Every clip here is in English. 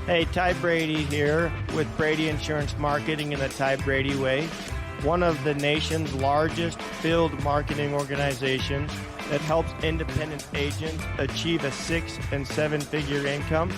Hey, Ty Brady here with Brady Insurance Marketing in the Ty Brady Way, one of the nation's largest field marketing organizations that helps independent agents achieve a 6- and 7-figure income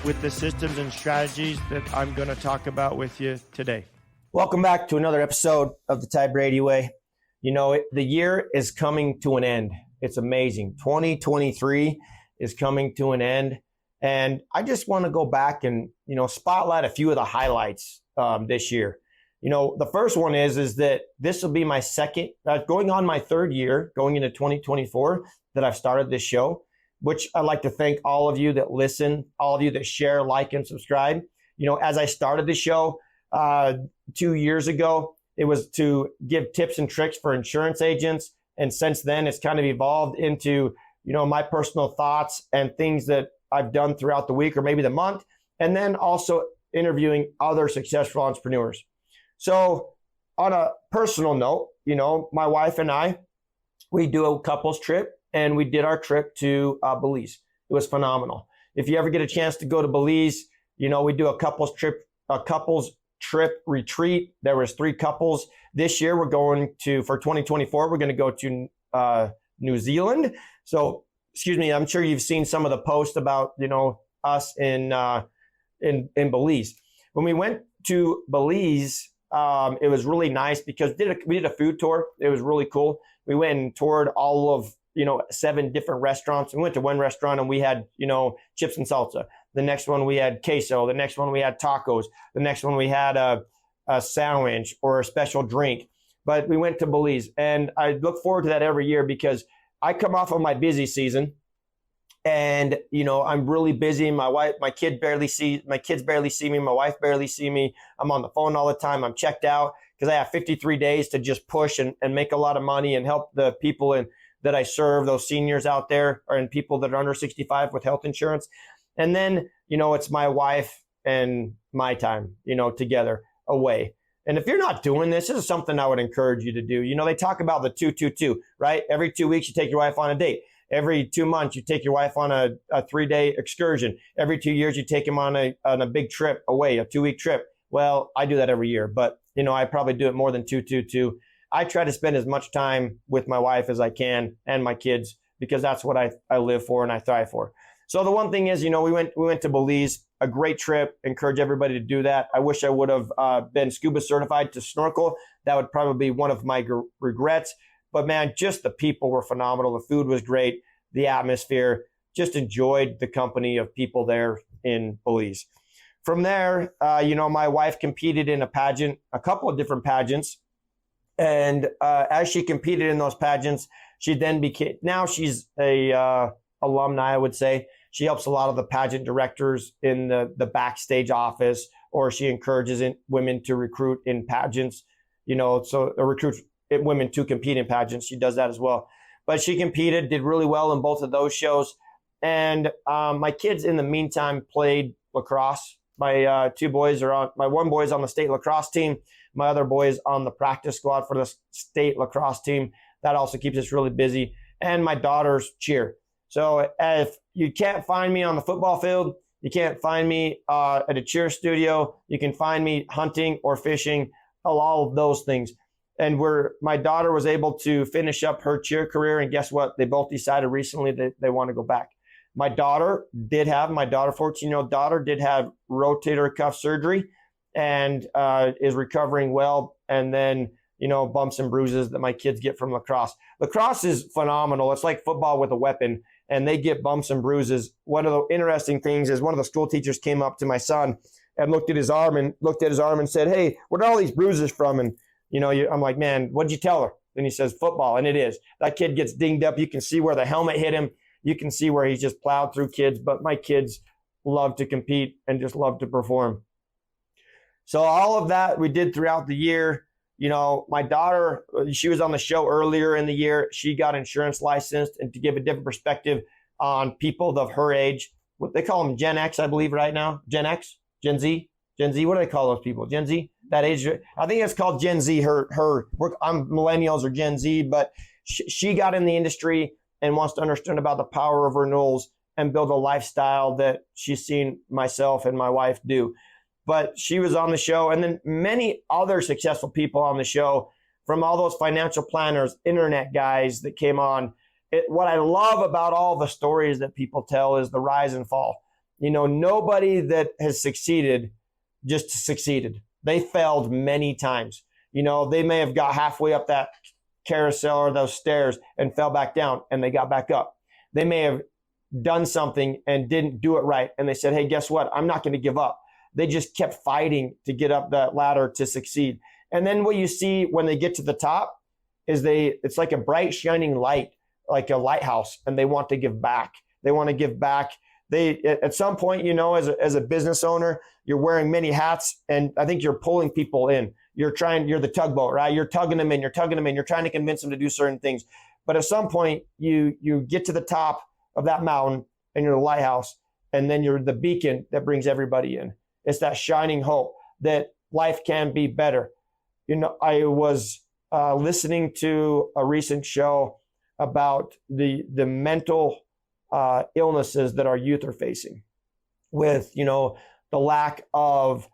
with the systems and strategies that I'm going to talk about with you today. Welcome back to another episode of the Ty Brady Way. You know, the year is coming to an end. It's amazing. 2023 is coming to an end. And I just want to go back and, spotlight a few of the highlights this year. The first one is that this will be my second, going on my third year, going into 2024, that I've started this show, which I'd like to thank all of you that listen, all of you that share, like, and subscribe. As I started the show 2 years ago, it was to give tips and tricks for insurance agents. And since then, it's kind of evolved into, my personal thoughts and things that I've done throughout the week or maybe the month, and then also interviewing other successful entrepreneurs. So on a personal note, my wife and I, we do a couples trip, and we did our trip to Belize. It was phenomenal. If you ever get a chance to go to Belize, we do a couples trip retreat. There was 3 couples. This year we're going to, for 2024, we're going to go to New Zealand. So excuse me, I'm sure you've seen some of the posts about, us in Belize. When we went to Belize, it was really nice because we did a food tour. It was really cool. We went and toured all of, 7 different restaurants. We went to one restaurant and we had, chips and salsa. The next one we had queso. The next one we had tacos. The next one we had a sandwich or a special drink. But we went to Belize, and I look forward to that every year because I come off of my busy season, and I'm really busy. My kids barely see me. My wife barely see me. I'm on the phone all the time. I'm checked out because I have 53 days to just push and make a lot of money and help the people that I serve, those seniors out there, and people that are under 65 with health insurance. And then it's my wife and my time, together away. And if you're not doing this is something I would encourage you to do. They talk about the 2-2-2, right? Every 2 weeks, you take your wife on a date. Every 2 months, you take your wife on a 3-day excursion. Every 2 years, you take him on a big trip away, a 2-week trip. Well, I do that every year, but I probably do it more than 2-2-2. I try to spend as much time with my wife as I can and my kids because that's what I live for and I thrive for. So the one thing is, we went to Belize, a great trip. Encourage everybody to do that. I wish I would have been scuba certified to snorkel. That would probably be one of my regrets. But man, just the people were phenomenal. The food was great. The atmosphere, just enjoyed the company of people there in Belize. From there, my wife competed in a couple of different pageants. And as she competed in those pageants, she then now she's a alumni, I would say. She helps a lot of the pageant directors in the backstage office, or she encourages women to recruit in pageants, recruit women to compete in pageants. She does that as well. But she competed, did really well in both of those shows. And my kids, in the meantime, played lacrosse. My one boy is on the state lacrosse team. My other boy is on the practice squad for the state lacrosse team. That also keeps us really busy. And my daughter's cheer. So if you can't find me on the football field, you can't find me at a cheer studio, you can find me hunting or fishing, all of those things. And my daughter was able to finish up her cheer career. And guess what? They both decided recently that they want to go back. My 14-year-old daughter did have rotator cuff surgery and is recovering well. And then, bumps and bruises that my kids get from lacrosse. Lacrosse is phenomenal. It's like football with a weapon. And they get bumps and bruises. One of the interesting things is one of the school teachers came up to my son and looked at his arm and said, "Hey, what are all these bruises from?" And, I'm like, "Man, what'd you tell her?" And he says, "Football." And it is. That kid gets dinged up. You can see where the helmet hit him. You can see where he's just plowed through kids. But my kids love to compete and just love to perform. So all of that we did throughout the year. My daughter, she was on the show earlier in the year. She got insurance licensed, and to give a different perspective on people of her age, what they call them Gen X, I believe right now. Gen X, Gen Z, what do they call those people? Gen Z, that age. I think it's called Gen Z. I'm millennials or Gen Z, but she got in the industry and wants to understand about the power of renewals and build a lifestyle that she's seen myself and my wife do. But she was on the show, and then many other successful people on the show, from all those financial planners, internet guys that came on. What I love about all the stories that people tell is the rise and fall. Nobody that has succeeded just succeeded. They failed many times. They may have got halfway up that carousel or those stairs and fell back down, and they got back up. They may have done something and didn't do it right, and they said, hey, guess what? I'm not going to give up. They just kept fighting to get up that ladder to succeed. And then what you see when they get to the top is it's like a bright shining light, like a lighthouse, and they want to give back. They want to give back. At some point, as a business owner, you're wearing many hats, and I think you're pulling people in. You're the tugboat, right? You're tugging them in, you're trying to convince them to do certain things. But at some point, you get to the top of that mountain, and you're the lighthouse, and then you're the beacon that brings everybody in. It's that shining hope that life can be better. I was listening to a recent show about the mental illnesses that our youth are facing with, the lack of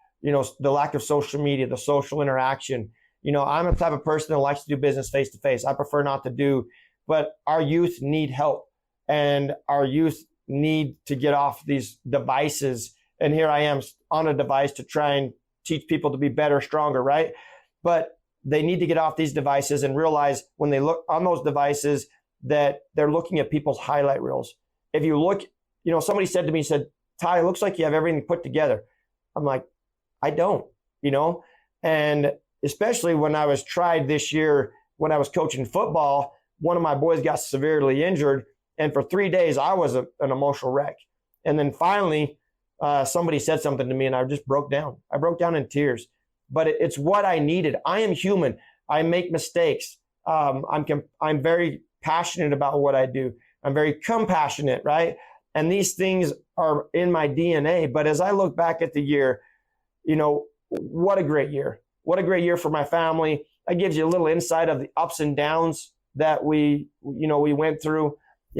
social media, the social interaction. I'm a type of person that likes to do business face to face. I prefer not to do, but our youth need help, and our youth need to get off these devices. And here I am on a device to try and teach people to be better, stronger, right? But they need to get off these devices and realize when they look on those devices that they're looking at people's highlight reels. If you look, somebody said to me, Ty, it looks like you have everything put together. I'm like, I don't, and especially when I was tried this year, when I was coaching football, one of my boys got severely injured. And for 3 days, I was an emotional wreck. And then finally, somebody said something to me and I just broke down. I broke down in tears, but it's what I needed. I am human. I make mistakes. I'm very passionate about what I do. I'm very compassionate, right? And these things are in my DNA. But as I look back at the year, what a great year. What a great year for my family. That gives you a little insight of the ups and downs that we went through.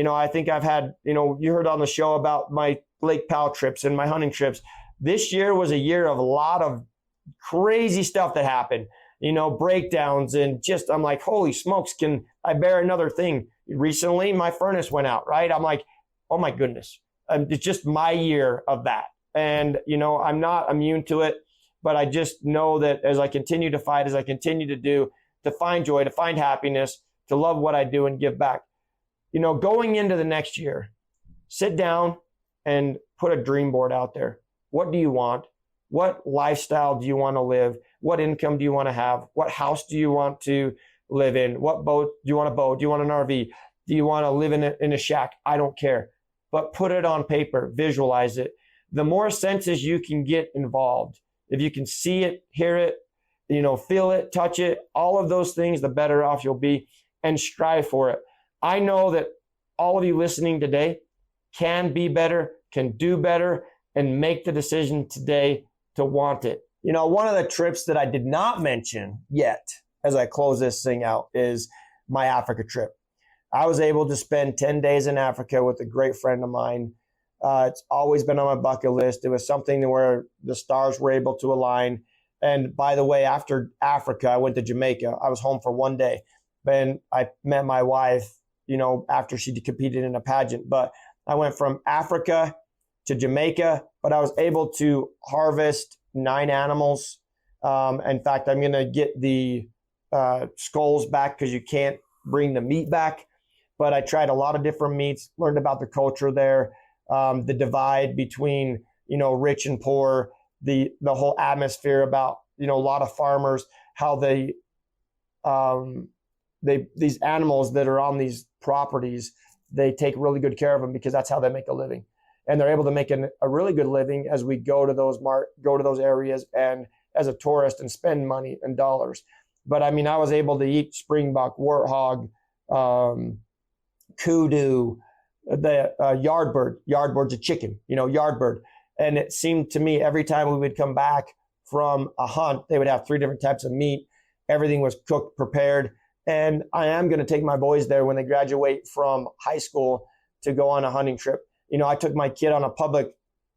I think I've had, you heard on the show about my Lake Powell trips and my hunting trips. This year was a year of a lot of crazy stuff that happened, breakdowns, and I'm like, holy smokes, can I bear another thing? Recently, my furnace went out, right? I'm like, oh my goodness. It's just my year of that. And, I'm not immune to it, but I just know that as I continue to fight, as I continue to find joy, to find happiness, to love what I do and give back, going into the next year, sit down and put a dream board out there. What do you want? What lifestyle do you want to live? What income do you want to have? What house do you want to live in? What boat do you want a boat? Do you want an RV? Do you want to live in a shack? I don't care. But put it on paper, visualize it. The more senses you can get involved, if you can see it, hear it, feel it, touch it, all of those things, the better off you'll be, and strive for it. I know that all of you listening today can be better, can do better, and make the decision today to want it. One of the trips that I did not mention yet as I close this thing out is my Africa trip. I was able to spend 10 days in Africa with a great friend of mine. It's always been on my bucket list. It was something where the stars were able to align. And by the way, after Africa, I went to Jamaica. I was home for 1 day. And I met my wife, after she competed in a pageant. But I went from Africa to Jamaica, but I was able to harvest 9 animals. In fact, I'm going to get the skulls back because you can't bring the meat back. But I tried a lot of different meats, learned about the culture there, the divide between, rich and poor, the whole atmosphere about, a lot of farmers, how these animals that are on these properties, they take really good care of them because that's how they make a living. And they're able to make a really good living as we go to those areas and as a tourist and spend money and dollars. But I was able to eat springbuck, warthog, kudu, the yardbird's a chicken, yardbird. And it seemed to me every time we would come back from a hunt, they would have 3 different types of meat. Everything was cooked, prepared. And I am going to take my boys there when they graduate from high school to go on a hunting trip. I took my kid on a public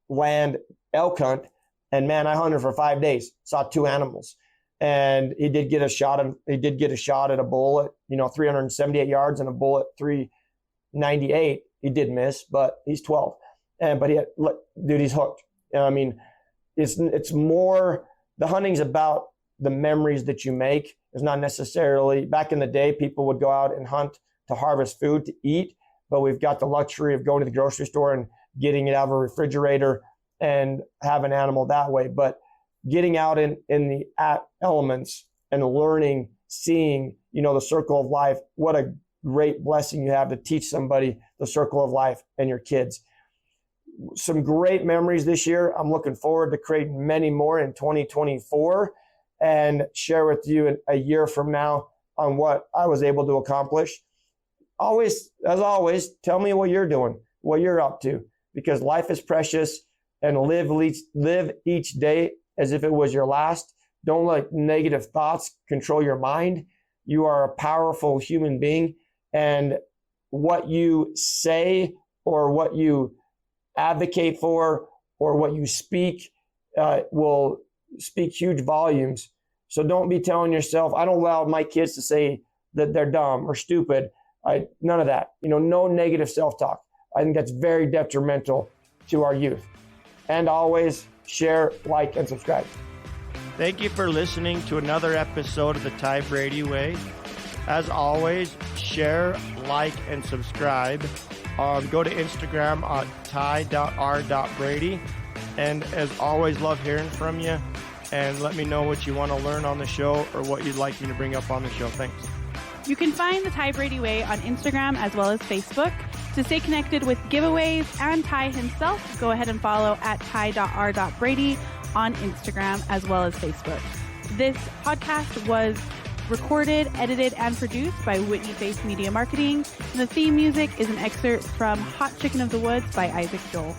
land elk hunt, and man, I hunted for 5 days, saw 2 animals. And he did get a shot at a bull at 378 yards and a bull at 398. He did miss, but he's 12. But he's hooked. I mean, it's more, the hunting's about the memories that you make. It's not necessarily, back in the day, people would go out and hunt to harvest food to eat, but we've got the luxury of going to the grocery store and getting it out of a refrigerator and have an animal that way. But getting out in the elements and learning, seeing, the circle of life, what a great blessing you have to teach somebody the circle of life and your kids. Some great memories this year. I'm looking forward to creating many more in 2024 and share with you a year from now on what I was able to accomplish. As always, tell me what you're doing, what you're up to, because life is precious, and live each day as if it was your last. Don't let negative thoughts control your mind. You are a powerful human being, and what you say or what you advocate for or what you speak will speak huge volumes. So don't be telling yourself, I don't allow my kids to say that they're dumb or stupid. None of that. No negative self-talk. I think that's very detrimental to our youth. And always share, like, and subscribe. Thank you for listening to another episode of the Ty Brady Way. As always, share, like, and subscribe. Go to Instagram at ty.r.brady. And as always, love hearing from you. And let me know what you want to learn on the show or what you'd like me to bring up on the show. Thanks. You can find the Ty Brady Way on Instagram as well as Facebook. To stay connected with giveaways and Ty himself, go ahead and follow at ty.r.brady on Instagram as well as Facebook. This podcast was recorded, edited, and produced by Whitney Face Media Marketing. And the theme music is an excerpt from Hot Chicken of the Woods by Isaac Joel.